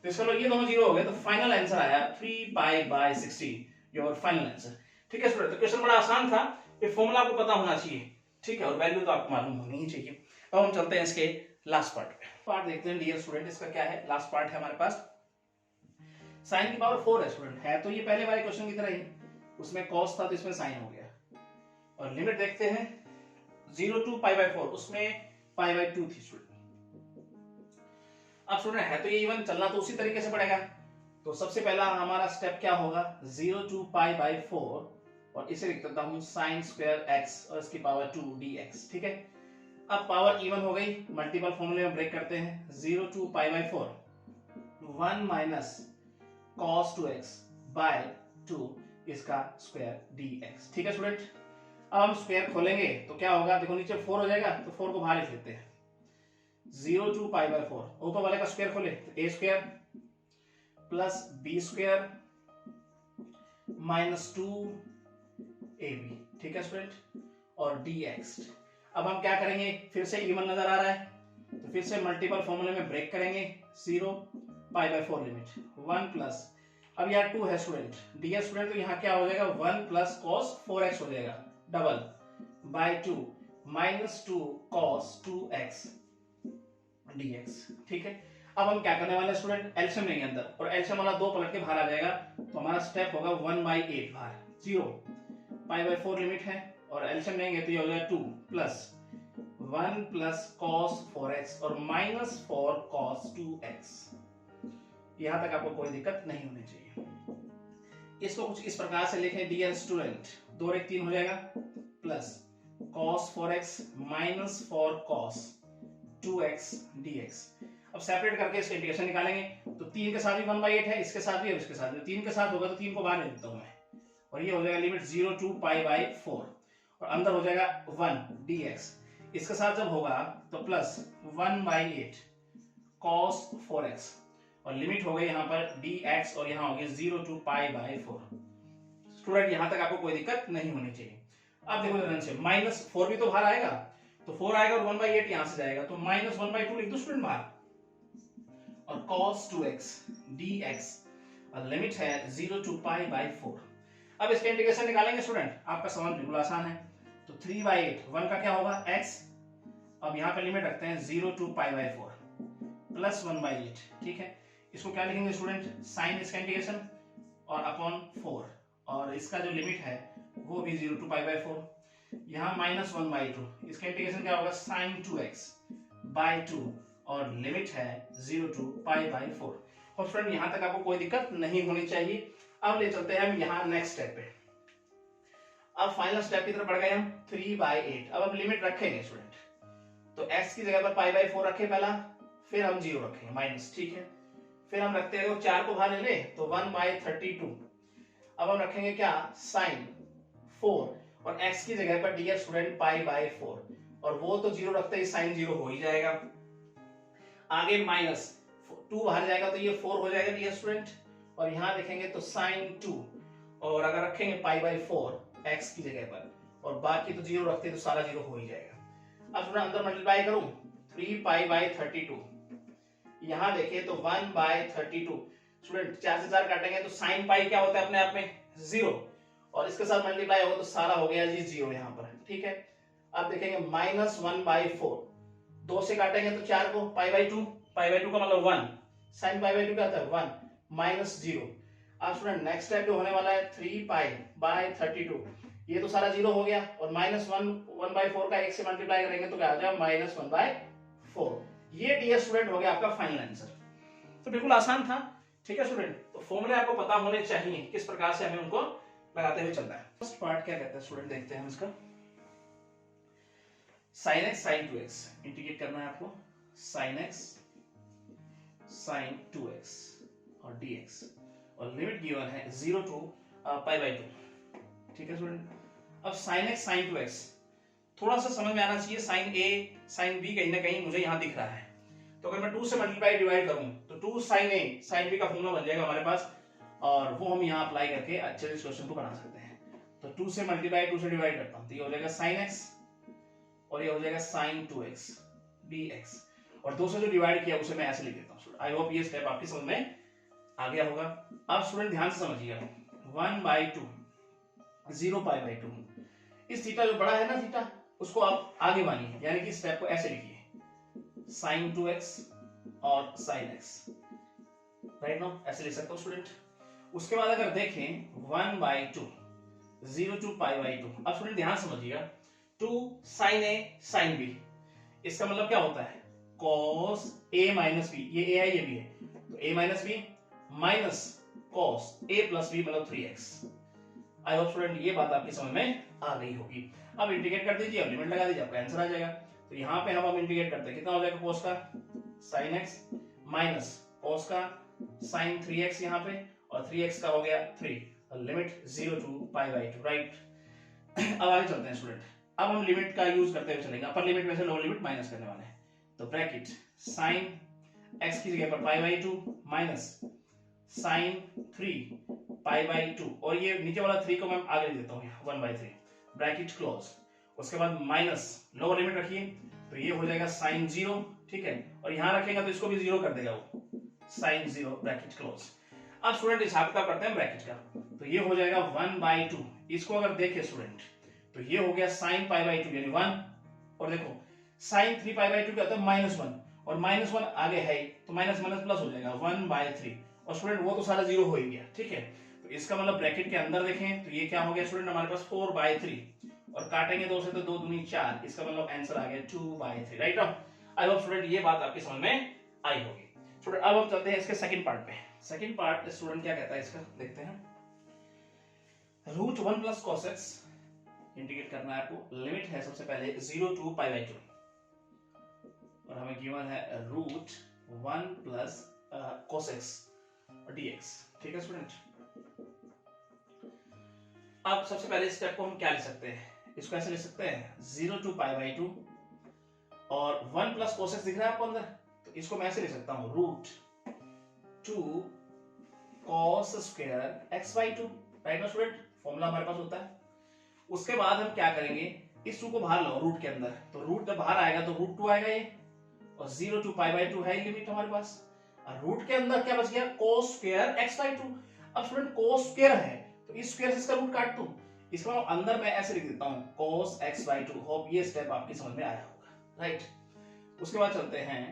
तो इसका मतलब ये दोनों 0 हो गए, तो फाइनल आंसर आया 3π/16, योर फाइनल आंसर। ठीक है स्टूडेंट, तो क्वेश्चन बड़ा आसान था, ये फॉर्मूला आपको पता होना चाहिए। ठीक है, और वैल्यू तो आपको मालूम होनी ही चाहिए। अब हम चलते हैं इसके लास्ट पार्ट देखते हैं डियर स्टूडेंट। इसका क्या है लास्ट पार्ट है हमारे पास, साइन की पावर 4 है स्टूडेंट, है तो ये पहले वाले क्वेश्चन की तरह ही, उसमें कॉस था तो इसमें साइन हो गया, और लिमिट देखते हैं 0 to π/4, उसमें π/2 थी स्टूडेंट। अब स्टूडेंट है तो ये इवन चलना तो उसी तरीके से पड़ेगा, तो सबसे पहला हमारा स्टेप क्या होगा 0 to π/4, और इसे लिख देता हूं sin स्क्वायर x और इसकी पावर 2 dx। ठीक है, अब पावर इवन हो गई, मल्टीपल फॉर्मूले में ब्रेक करते हैं, 0 to π/4 1 minus cos 2x bye 2 इसका स्क्वायर dx। ठीक है स्टूडेंट, अब हम स्क्वायर खोलेंगे तो क्या होगा, देखो नीचे 4 हो जाएगा, तो 4 को बाहर लिख लेते हैं, 0 to π/4 ऊपर वाले का स्क्वायर खोले तो a square plus b square minus 2ab। ठीक है स्टूडेंट, और dx। अब हम क्या करेंगे, फिर से इवन नजर आ रहा है तो फिर से मल्टीपल फॉर्मूले में ब्रेक करेंगे, 0 π/4 लिमिट 1 प्लस, अब यार 2 है स्टूडेंट, ds स्टूडेंट, तो यहाँ क्या हो जाएगा 1 प्लस cos 4x हो जाएगा double by 2 minus 2 cos 2x dx। ठीक है, अब हम क्या करने वाले हैं स्टूडेंट, एलसीएम लेंगे अंदर, और एलसीएम वाला 2 पलट के बाहर आ जाएगा, तो हमारा स्टेप होगा 1/8 बाहर, 0 π/4 लिमिट है, और एलसीएम लेंगे तो ये हो जाएगा 2 प्लस 1 प्लस cos 4x और माइनस 4 cos 2x। यहां तक आपको कोई दिक्कत नहीं होनी चाहिए। इसको कुछ इस प्रकार से लिखें डियर स्टूडेंट, 2 और 1 3 हो जाएगा, plus cos 4x minus 4 cos 2x dx। अब सेपरेट करके इसका इंटीग्रेशन निकालेंगे, तो 3 के साथ भी 1/8 है, इसके साथ भी और इसके साथ भी, 3 के साथ होगा तो 3 को बाहर ले लेता हूं मैं, और ये हो जाएगा लिमिट 0 to π/4, और अंदर हो जाएगा 1 dx। इसके साथ जब होगा तो प्लस 1/8 cos 4x, और लिमिट हो गई यहाँ पर dx, और यहाँ हो गई 0 to π/4। स्टूडेंट यहाँ तक आपको कोई दिक्कत नहीं होनी चाहिए। अब देखो ध्यान से, माइनस 4 भी तो बाहर आएगा, तो 4 आएगा और 1/8 यहाँ से जाएगा, तो माइनस 1/2 लिख दो स्टूडेंट बाहर, और cos 2x dx, और लिमिट है 0 to π/4। अब इसका इंटीग्रेशन निकालेंगे स्टूडेंट, आपका सवाल बिल्कुल आसान है, तो 3/8 1 का क्या होगा x, अब यहाँ पे लिमिट रखते हैं 0 to π/4 प्लस 1/8। ठीक है, इसको क्या लिखेंगे स्टूडेंट, साइन इसका इंटीग्रेशन और अपॉन 4, और इसका जो लिमिट है वो भी 0 to π/4, यहाँ माइनस 1/2, इसका इंटीग्रेशन क्या होगा साइन 2x बाय 2, और लिमिट है 0 to π/4। और स्टूडेंट यहाँ तक आपको कोई दिक्कत नहीं होनी चाहिए। अब ले चलते हैं हम यहाँ नेक्स्ट स्टेप पे। अब फाइनल स्टेप की तरफ बढ़ गए हम, 3/8। अब हम लिमिट रखेंगे स्टूडेंट, तो x की जगह पर π/4 रखे पहला, फिर हम 0 रखेंगे माइनस। ठीक है, फिर हम रखते हैं 4 को बाहर ले ले तो 1/32। अब हम रखेंगे क्या साइन 4, और x की जगह पर डियर स्टूडेंट π/4, और वो तो 0 रखते ही साइन 0 हो ही जाएगा। आगे माइनस 2 बाहर जाएगा तो ये 4 हो जाएगा डियर स्टूडेंट, और यहाँ देखेंगे तो साइन 2, और अगर रखेंगे पाई बाई 4 एक्स की जगह पर और बाकी तो जीरो रखते तो सारा जीरो हो ही जाएगा। अब थोड़ा अंदर मल्टीप्लाई करूं 3 पाई बाई 32, यहां देखें तो 1 बाय 32। स्टूडेंट 4 से 4 काटेंगे तो साइन पाई क्या होता है अपने आप में जीरो, और इसके साथ मल्टीप्लाई होगा तो सारा हो गया जी जीरो यहाँ पर, ठीक है। अब देखेंगे माइनस 1 बाई 4, 2 से काटेंगे तो 4 को पाई बाई 2, पाई बाई 2 का मतलब 1, साइन पाई बाई 2 क्या होता है 1 माइनस जीरो। अब स्टूडेंट नेक्स्ट स्टेप जो होने वाला है 3 पाई बाय 32, ये तो सारा जीरो हो गया और माइनस 1 बाई 4 का 1 से मल्टीप्लाई करेंगे तो क्या आ जाएगा माइनस 1 बाई 4। ये डियर स्टूडेंट हो गया आपका फाइनल आंसर। तो बिल्कुल आसान था, ठीक है स्टूडेंट। तो फॉर्मूले आपको पता होने चाहिए किस प्रकार से हमें उनको लगाते हुए चलना है। फर्स्ट पार्ट क्या कहता है स्टूडेंट, देखते हैं इसका। sin x sin 2x integrate करना है आपको, sin x sin 2x और dx, और लिमिट गिवन है 0 to पाई बाई 2, ठीक है स्टूडेंट। अब sin x sin 2x थोड़ा सा समझ में आना चाहिए, sin a sin b कहीं ना कहीं मुझे यहाँ दिख रहा है, तो अगर मैं 2 से मल्टीप्लाई डिवाइड करूं तो 2 sin a sin b का फॉर्मूला बन जाएगा हमारे पास, और वो हम यहाँ अप्लाई करके अच्छे से क्वेश्चन को बना सकते हैं। तो 2 से मल्टीप्लाई 2 से डिवाइड करता हूं तो ये हो जाएगा sin x और ये हो जाएगा sin 2x dx, और 2 से जो डिवाइड किया उसे मैं ऐसे लिख देता हूं। आई होप ये स्टेप आपकी समझ में आ गया होगा। अब स्टूडेंट ध्यान से समझिएगा, 1/2 0 पाई बाई 2, इस थीटा जो बड़ा है ना थीटा, उसको आप आगे मानिए, यानी कि स्टेप को ऐसे लिखिए sin 2x और sin x, राइट नाउ ऐसे लिख सकते हो स्टूडेंट। उसके बाद अगर देखें 1/2 0 to पाई बाई 2, अब स्टूडेंट ध्यान समझिएगा 2 sin a sin b, इसका मतलब क्या होता है cos a माइनस b, ये a है ये b है, तो a minus b minus cos a plus b मतलब 3x। आई होप स्टूडेंट ये बात आपकी समझ में आ गई होगी। अब इंटीग्रेट कर दीजिए, अब लिमिट लगा दीजिए, आपका आंसर आ जाएगा। तो यहाँ पे हम अब इंटीग्रेट करते हैं, कितना हो जाएगा cos का sin x माइनस cos का sin 3x यहाँ पे, और 3x का हो गया 3, limit 0 to pi by 2, right. अब आगे चलते हैं स्टूडेंट, अब हम लिमिट का यूज करते हुए चलेंगे, अपर लिमिट में से लोअर लिमिट माइनस करने वाले हैं। तो ब्रैकेट sin x की जगह पर pi by 2 minus sin 3 pi by 2, और ये नीचे वाला 3 को मैं आगे लिख देता हूँ 1/3, ब्रैकेट क्लोज। उसके बाद माइनस लोअर लिमिट रखिए तो ये हो जाएगा sin 0, ठीक है, और यहाँ रखेगा तो इसको भी 0 कर देगा वो, sin 0 ब्रैकेट क्लोज। अब स्टूडेंट हिसाब किताब करते हैं ब्रैकेट का, तो ये हो जाएगा 1/2, इसको अगर देखें स्टूडेंट तो ये हो गया sin पाई बाई 2 यानी 1, और देखो sin 3 पाई बाई 2 क्या होता है -1, और -1 आगे है तो माइनस माइनस प्लस हो जाएगा 1/3, और स्टूडेंट वो तो सारा जीरो हो ही गया, ठीक है। तो इसका मतलब ब्रैकेट के अंदर देखें तो ये क्या हो गया स्टूडेंट हमारे पास 4/3, और काटेंगे 2 से तो 2 दूनी 4, इसका मतलब आंसर आ गया 2/3, राइट। आई होप स्टूडेंट ये बात आपकी समझ में आई होगी। स्टूडेंट अब हम चलते हैं इसके सेकंड पार्ट पे। सेकंड पार्ट स्टूडेंट क्या कहता है इसका, देखते हैं। √1 प्लस cos x इंटीग्रेट करना है आपको, लिमिट है सबसे पहले 0 to पाई बाई 2, और हमें गिवन है √1 प्लस cos x dx, ठीक है स्टूडेंट। अब सबसे पहले स्टेप को हम क्या लिख सकते हैं, इसको ऐसे लिख सकते हैं 0 to पाई बाई 2, और 1 प्लस cos x दिख रहा है आपको अंदर, तो इसको मैं ऐसे लिख सकता हूँ √2 cos square x by 2, right ना स्टूडेंट, फॉर्मूला हमारे पास होता है। उसके बाद हम क्या करेंगे, इस 2 को बाहर लो रूट के अंदर, तो रूट जब बाहर आएगा तो √2 आएगा ये, और 0 to पाई बाई 2 है लिमिट हमारे पास, और रूट के अंदर क्या बच गया cos स्क्वायर x बाई 2। अब स्टूडेंट cos स्क्वायर है तो इस स्क्वायर से इसका रूट काट दूं, इसका अंदर मैं ऐसे लिख देता हूं cos x बाई 2। होप ये स्टेप आपकी समझ में आया होगा, राइट। उसके बाद चलते हैं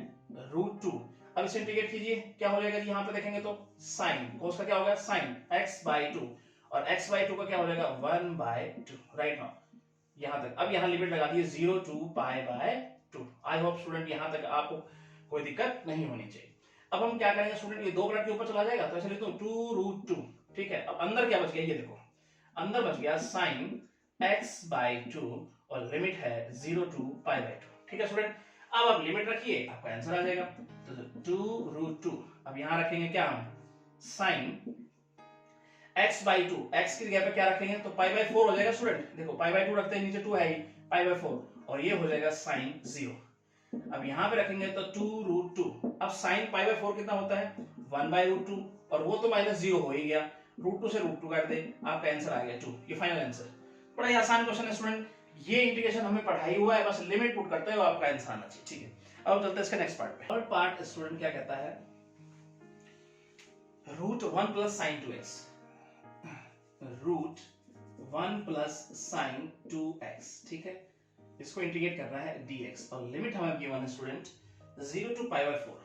√2, अब इसे इंटीग्रेट कीजिए, क्या हो जाएगा जी, यहाँ पे देखेंगे तो sin cos का क्या होगा sin x बाई 2, और x बाई 2 का क्या हो जाएगा 1/2, राइट नाउ यहाँ तक। अब यहाँ लिमिट लगा दिए 0 to pi by 2। I hope student यहाँ तक आपको कोई दिक्कत नहीं होनी चाहिए। अब हम क्या करेंगे स्टूडेंट, ये 2 ब्रैकेट के ऊपर चला जाएगा तो ऐसे लिखता हूँ 2√2, ठीक है। अब अंदर क्या बच गया, ये देखो अंदर बच गया sin x बाई 2, और लिमिट है 0 to पाई बाई 2, ठीक है स्टूडेंट। अब आप लिमिट रखिए, आपका आंसर आ जाएगा। तो 2√2, अब यहाँ रखेंगे क्या हम sin x बाई 2, x की जगह पे क्या रखेंगे तो पाई बाई 4 हो जाएगा स्टूडेंट, देखो पाई बाई 2 रखते हैं, नीचे 2 है ही, पाई बाई 4, और ये हो जाएगा sin 0। अब यहाँ पे रखेंगे तो 2√2, अब sin पाई बाई 4 कितना होता है 1/√2, और वो तो -0 हो ही गया, रूट 2 से रूट 2 काट दे, आपका आंसर आ गया 2। ये फाइनल आंसर। बड़ा ही आसान क्वेश्चन है स्टूडेंट, ये इंटीग्रेशन हमें पढ़ाई हुआ है, बस लिमिट पुट करते हो आपका आंसर आना चाहिए। ठीक है, अब चलते हैं इसके नेक्स्ट पार्ट पे। थर्ड पार्ट स्टूडेंट क्या कहता है, root 1 plus sine 2x, root 1 plus sine 2x, ठीक है, इसको इंटीग्रेट कर रहा है dx और लिमिट हमें गिवन है student 0 to pi by 4,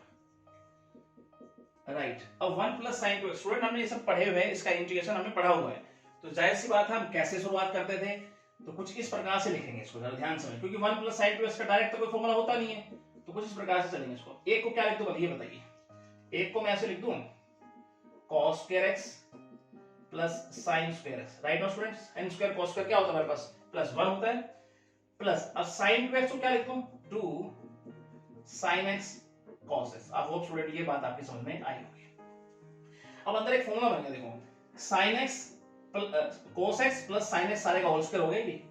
right. अब 1 प्लस साइन 2x स्टूडेंट हमने ये सब पढ़े हुए हैं, इसका इंटीग्रेशन हमने पढ़ा हुआ है, तो जाहिर सी बात है हम कैसे शुरुआत करते थे, तो कुछ इस प्रकार से लिखेंगे इसको, जरा ध्यान से, क्योंकि 1 प्लस साइन 2x का डायरेक्ट तो कोई फॉर्मूला होता नहीं है, तो कुछ इस प्रकार से चलेंगे इसको। एक को क्या लिख दूं ये बताइए, एक को मैं ऐसे लिख दूं cos square x plus sine square x, right no students, sine square cos square क्या होता है हमारे पास प्लस 1 होता है, प्लस अब साइन 2x को क्या लिख दूं 2 साइन x cos x। अब होप स्टूडेंट ये बात आपकी समझ में आई होगी। अब अंदर एक फॉर्मूला बन गया, देखो sine x cos x plus sine x सारे का होल स्क्वायर हो गया ये,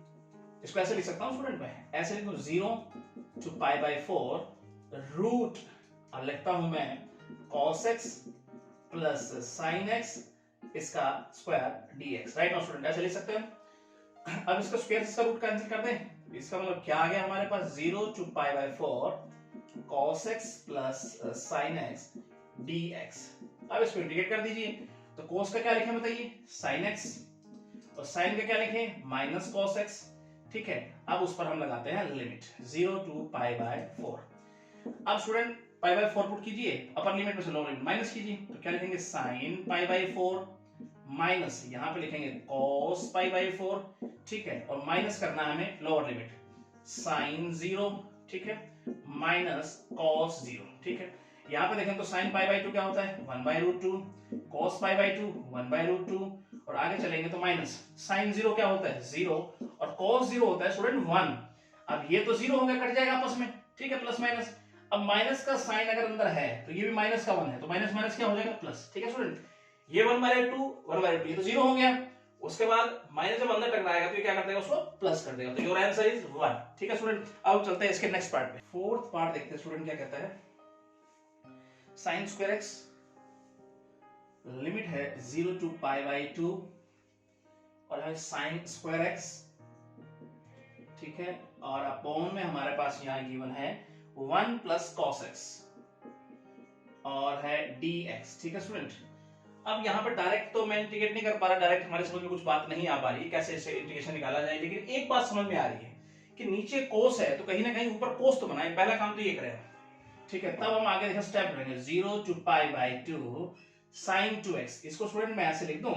इसको ऐसे लिख सकता हूं स्टूडेंट मैं, ऐसे लिख दूं 0 टू पाई बाय 4 रूट, अब लिखता हूं मैं cos x plus sine x इसका square dx, right no student, ऐसे लिख सकते हैं। अब इसका स्क्वायर इसका रूट कैंसिल कर दें, इसका मतलब क्या आ गया हमारे पास 0 to pi by 4 cos x plus sin x dx। अब इसको इंटीग्रेट कर दीजिए, तो cos का क्या लिखें बताइए sin x, और sin का क्या लिखें माइनस cos x, ठीक है। अब उस पर हम लगाते हैं लिमिट 0 टू पाई बाय 4। अब स्टूडेंट पाई बाय 4 पुट कीजिए, अपर लिमिट में से लोअर लिमिट माइनस कीजिए, तो क्या लिखेंगे sin पाई बाय 4 माइनस यहां पे लिखेंगे cos पाई बाय 4, ठीक है, और माइनस करना है हमें लोअर लिमिट sin 0, ठीक है, माइनस cos 0, ठीक है। यहां पे देखें तो sin पाई बाय 2 क्या होता है 1 by root 2, cos pi by 2 1 by root 2, और आगे चलेंगे तो माइनस sin 0 क्या होता है 0, और cos 0 होता है स्टूडेंट 1। अब ये तो 0 हो गया, कट जाएगा आपस में, ठीक है, प्लस माइनस। अब माइनस का साइन अगर अंदर है तो ये भी माइनस का 1 है, तो माइनस माइनस क्या हो जाएगा प्लस, ठीक है स्टूडेंट। ये 1 बाय 2 1 बाय 2 ये तो 0 हो गया, उसके बाद माइनस जब अंदर टकराएगा तो ये क्या कर देगा उसको प्लस कर देगा, तो योर आंसर इज 1, ठीक है स्टूडेंट। अब चलते हैं इसके नेक्स्ट पार्ट पे। फोर्थ पार्ट देखते हैं स्टूडेंट क्या कहता है, sin स्क्वायर x लिमिट है 0 टू पाई बाय 2 और है sin स्क्वायर x, ठीक है, और अपॉन में हमारे पास यहां गिवन है 1 प्लस cos x और है dx, ठीक है स्टूडेंट। अब यहाँ पे डायरेक्ट तो मैं इंटीग्रेट नहीं कर पा रहा, डायरेक्ट हमारे समझ में कुछ बात नहीं आ पा रही कैसे इसे इंटीग्रेशन निकाला जाए, लेकिन एक बात समझ में आ रही है कि नीचे कोस है तो कहीं ना कहीं ऊपर कोस तो बनाए, पहला काम तो ये करें, ठीक है। तब हम आगे देखो स्टेप करेंगे 0 to pi by 2 sin 2x, इसको स्टूडेंट मैं ऐसे लिख दूं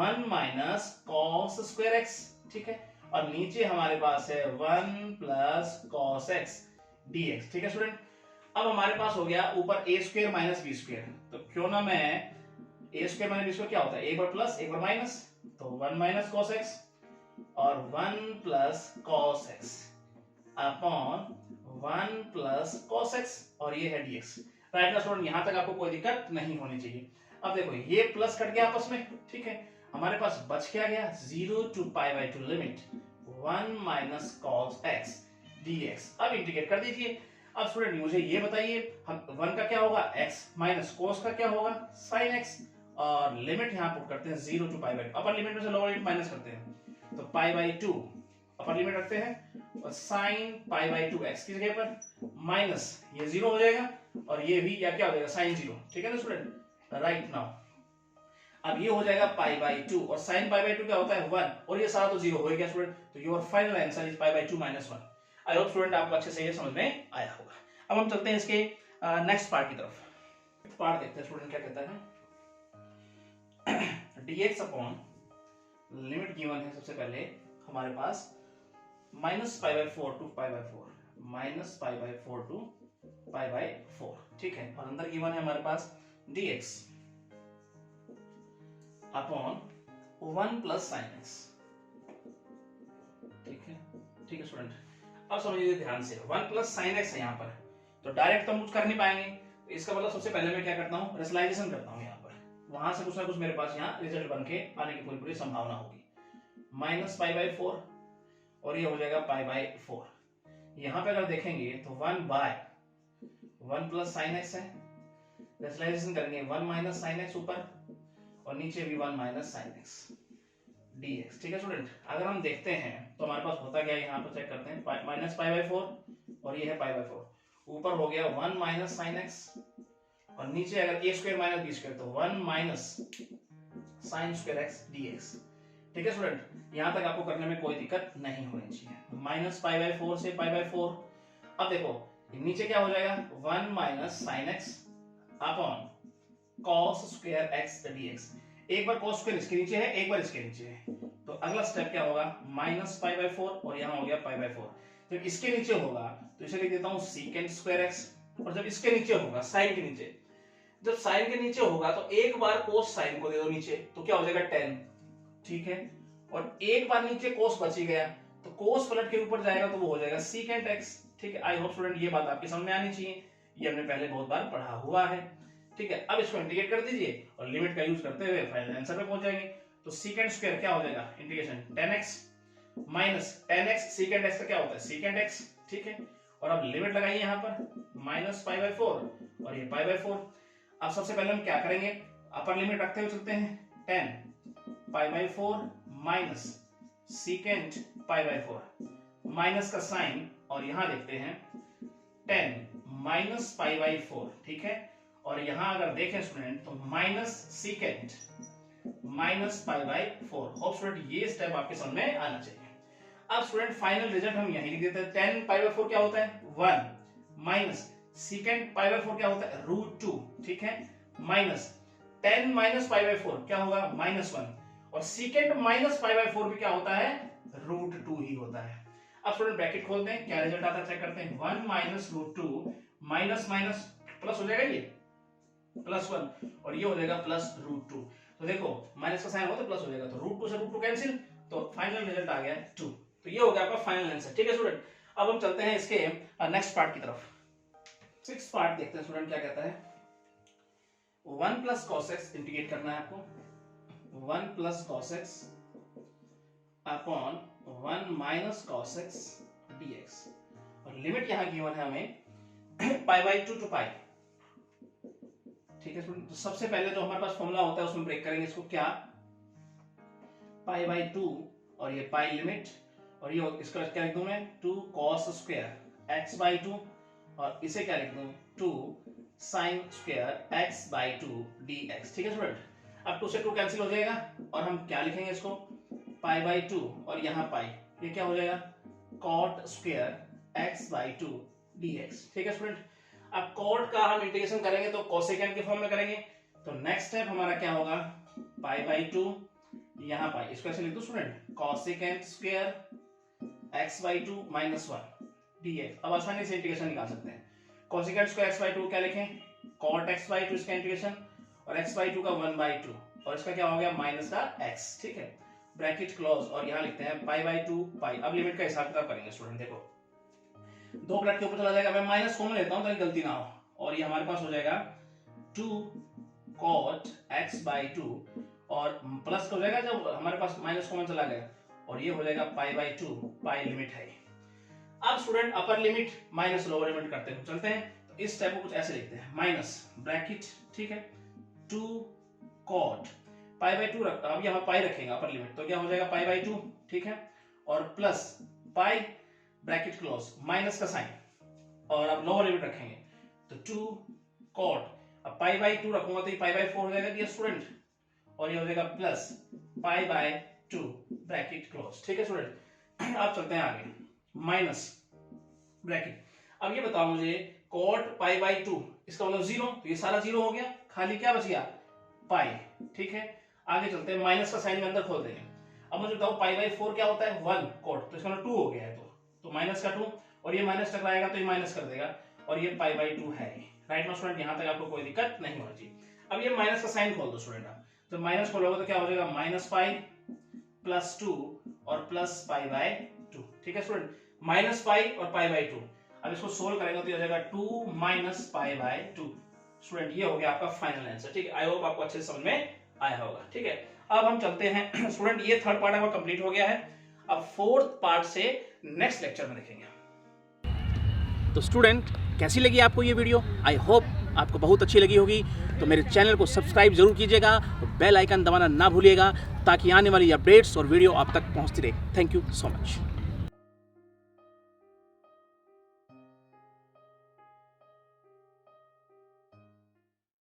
1 माइनस cos स्क्वायर x, ठीक है, और नीचे हमारे पास है 1 प्लस cos x dx, ठीक है स्टूडेंट। अब हमारे पास हो गया ऊपर a square minus b square, तो क्यों ना मैं a square minus b square क्या होता है एक बार प्लस एक बार माइनस, तो 1 माइनस cos x और 1 plus cos x upon 1 plus cos x और ये है dx, राइट ना स्टूडेंट, यहां तक आपको कोई दिक्कत नहीं होनी चाहिए। अब देखो ये प्लस कट गया आपस में, ठीक है, हमारे पास बच क्या गया 0 to pi by 2 limit 1 minus cos x dx। अब इंटीग्रेट कर दीजिए। अब स्टूडेंट मुझे ये बताइए हम 1 का क्या होगा x माइनस cos का क्या होगा sin x, और लिमिट यहां पुट करते हैं 0 to pi by 2, upper limit में से लोअर लिमिट माइनस करते हैं, तो पाई बाय 2 अपर लिमिट रखते हैं और sin पाई बाय 2 x की जगह पर माइनस ये 0 हो जाएगा और ये भी या क्या हो जाएगा sin 0, ठीक है ना स्टूडेंट, राइट नाउ। अब ये हो जाएगा पाई बाय 2 और sin पाई बाय 2 क्या होता है 1 और ये सारा तो 0 हो गया स्टूडेंट, तो your final answer is pi by 2 minus 1। I hope student आपको अच्छे से ये समझ में आया होगा। अब हम चलते हैं इसके नेक्स्ट पार्ट की तरफ। पार्ट देखते हैं स्टूडेंट क्या कहता है dx अपॉन लिमिट गिवन है सबसे पहले हमारे पास minus pi by 4 to pi by 4, minus pi by 4 to pi by 4, ठीक है, और अंदर गिवन है हमारे पास dx upon 1 plus sin x, ठीक है स्टूडेंट। अब समझिए ध्यान से 1 प्लस sin x है यहाँ पर, तो डायरेक्ट तो हम कुछ कर नहीं पाएंगे, तो इसका मतलब सबसे पहले मैं क्या करता हूँ रेशनलाइजेशन करता हूँ, यहाँ पर वहां से कुछ ना कुछ मेरे पास यहाँ रिजल्ट बन के आने की पूरी संभावना होगी, माइनस पाई बाय 4 और ये हो जाएगा पाई बाय 4। यहाँ पे अगर देखेंगे तो 1 बाय 1 प्लस sin x है, रेशनलाइजेशन करेंगे 1 माइनस sin x ऊपर और नीचे भी 1 माइनस साइन एक्स dx। ठीक है स्टूडेंट, अगर हम देखते हैं तो हमारे पास होता क्या है, यहाँ पर चेक करते हैं, माइनस पाई बाई 4 और ये है पाई बाई 4। ऊपर हो गया 1 माइनस साइन एक्स और नीचे अगर ए स्क्वायर माइनस बी स्क्वायर तो 1 minus sine square x dx। ठीक है स्टूडेंट, यहाँ तक आपको करने में कोई दिक्कत नहीं होनी चाहिए। माइनस पाई बाई 4 से पाई बाई 4। अब देखो नीचे क्या हो जाएगा, 1 minus sine x upon cos square x dx। एक बार कॉस स्क्वायर इसके नीचे है, एक बार इसके नीचे है, तो अगला स्टेप क्या होगा, माइनस पाई बाई 4 और यहाँ हो गया पाई बाई 4। जब इसके नीचे होगा तो इसे लिख देता हूँ सीकेंट स्क्वायर एक्स, और जब इसके नीचे होगा साइन के नीचे, जब साइन के नीचे होगा तो एक बार कोस साइन को दे दो नीचे, तो क्या हो जाएगा 10। ठीक है, और एक बार नीचे कोस बच ही गया तो कोस पलट के ऊपर जाएगा तो वो हो जाएगा सीकेंट एक्स। ठीक है, आई होप स्टूडेंट ये बात आपके समझ में आनी चाहिए, ये हमने पहले बहुत बार पढ़ा हुआ है। ठीक है, अब इसको इंटीग्रेट कर दीजिए और लिमिट का यूज करते हुए फाइनल आंसर पे पहुंच जाएंगे। तो सीकेंट स्क्वायर क्या हो जाएगा, integration 10x minus 10x secant x का क्या होता है सीकेंट x। ठीक है, और अब लिमिट लगाइए यहाँ पर माइनस पाई बाई 4 और ये पाई बाई 4। अब सबसे पहले हम क्या करेंगे, अपर लिमिट रखते हुए चलते हैं, 10 pi by 4 minus secant pi by 4, minus का साइन और यहाँ देखते हैं 10 माइनस पाई बाई 4। ठीक है, और यहां अगर देखें स्टूडेंट तो minus secant minus pi by 4। Hope student ये स्टेप आपके समझ में आना चाहिए। अब स्टूडेंट फाइनल रिजल्ट हम यहीं लिख देते हैं, 10 पाई बाई 4 क्या होता है 1 माइनस सीकेंट पाई बाई 4 क्या होता है √2। ठीक है, माइनस 10 माइनस पाई बाई 4 क्या होगा -1, और सीकेंट माइनस पाई बाई 4 भी क्या होता है √2 ही होता है। अब स्टूडेंट ब्रैकेट खोलते हैं, क्या रिजल्ट आता है चेक करते हैं, 1 माइनस √2 माइनस माइनस प्लस हो जाएगा, ये +1 और ये हो जाएगा +√2। तो देखो माइनस का साइन हो तो प्लस हो जाएगा, तो √2 से √2 कैंसिल, तो फाइनल रिजल्ट आ गया 2। तो ये हो गया आपका फाइनल आंसर। ठीक है स्टूडेंट, अब हम चलते हैं इसके नेक्स्ट पार्ट की तरफ। 6th पार्ट देखते हैं स्टूडेंट क्या कहता है, 1 प्लस cos x इंटीग्रेट करना है आपको, 1 plus cos x upon 1 minus cos x dx, और लिमिट यहाँ गिवन है हमें पाई बाई 2 टू पाई। ठीक है स्टूडेंट, तो सबसे पहले जो हमारे पास फॉर्मूला होता है उसमें ब्रेक करेंगे इसको, क्या पाई बाई 2 और ये पाई लिमिट, और ये इसका क्या लिख दूं मैं 2 cos स्क्वायर x बाई 2, और इसे क्या लिख दूं 2 sin square x by 2 dx। ठीक है स्टूडेंट, अब 2 से 2 कैंसिल हो जाएगा और हम क्या लिखेंगे इसको पाई बाई 2 और यहाँ पाई, ये क्या हो जाएगा cot square x by 2 dx। ठीक है स्टूडेंट, अब कॉट का हम इंटीग्रेशन करेंगे तो कोसेकेंट के फॉर्म में करेंगे, तो नेक्स्ट स्टेप हमारा क्या होगा पाई बाई 2 यहाँ पाई, इसको ऐसे लिख दो student cosecant square x by 2 minus 1 dx। अब आसानी से इंटीग्रेशन निकाल सकते हैं, कोसेकेंट स्क्वायर x बाई 2 क्या लिखें cot x बाई 2 इसका इंटीग्रेशन, और x बाई 2 का 1 बाई 2 और इसका क्या हो गया माइनस का x। ठीक है, ब्रैकेट क्लोज, और यहाँ लिखते हैं पाई बाई 2 पाई। अब लिमिट का हिसाब किताब करेंगे स्टूडेंट, देखो 2 ब्रैकेट के ऊपर चला जाएगा, मैं माइनस कॉमन लेता हूं ताकि गलती ना हो, और ये हमारे पास हो जाएगा 2 cot x बाई 2 और प्लस हो जाएगा जब हमारे पास माइनस कॉमन चला गया, और ये हो जाएगा पाई बाई 2 पाई लिमिट है। अब student upper limit minus lower limit करते हैं, चलते हैं, तो इस स्टेप को कुछ ऐसे लिखते हैं माइनस ब्रैकेट, ठीक है 2 cot पाई बाई 2 रख, अब यहाँ पाई रखेंगे अपर लिमिट, तो क्या हो जाएगा पाई बाई 2। ठीक है, और plus pi bracket close minus का साइन, और अब लोअर लिमिट रखेंगे तो 2 cot, अब पाई बाई 2 रखूंगा तो ये पाई बाई 4 हो जाएगा डियर स्टूडेंट, और ये हो जाएगा plus pi by 2 bracket close. ठीक है स्टूडेंट, अब चलते हैं आगे, माइनस ब्रैकेट। अब ये बताओ मुझे cot पाई बाई 2 इसका मतलब 0, तो ये सारा 0 हो गया, खाली क्या बच गया पाई। ठीक है, आगे चलते हैं, माइनस का साइन में अंदर खोल देंगे। अब मुझे बताओ पाई बाई 4 क्या होता है 1 cot, तो इसका मतलब 2 हो गया है, तो माइनस का 2, और ये माइनस टकराएगा तो ये माइनस कर देगा, और ये पाई बाई 2 है। राइट ना स्टूडेंट, यहां तक आपको कोई दिक्कत नहीं होनी चाहिए। अब ये माइनस का साइन खोल दो स्टूडेंट, आप जब माइनस खोलोगे तो क्या हो जाएगा माइनस पाई प्लस 2 और प्लस पाई बाई 2। ठीक है स्टूडेंट, माइनस पाई और पाई बाई 2। अब इसको सोल्व करेंगे तो ये हो जाएगा 2 माइनस पाई बाई 2। स्टूडेंट ये हो गया आपका फाइनल आंसर। ठीक है, आई होप आपको अच्छे से समझ में आया होगा। ठीक है, अब हम चलते हैं स्टूडेंट, ये थर्ड पार्ट आपका कंप्लीट हो गया है। अब फोर्थ पार्ट से नेक्स्ट लेक्चर में देखेंगे। तो स्टूडेंट, कैसी लगी आपको ये वीडियो? आई होप आपको बहुत अच्छी लगी होगी। तो मेरे चैनल को सब्सक्राइब जरूर कीजिएगा और बेल आइकन दबाना ना भूलिएगा ताकि आने वाली अपडेट्स और वीडियो आप तक पहुंचती रहे। Thank you so much.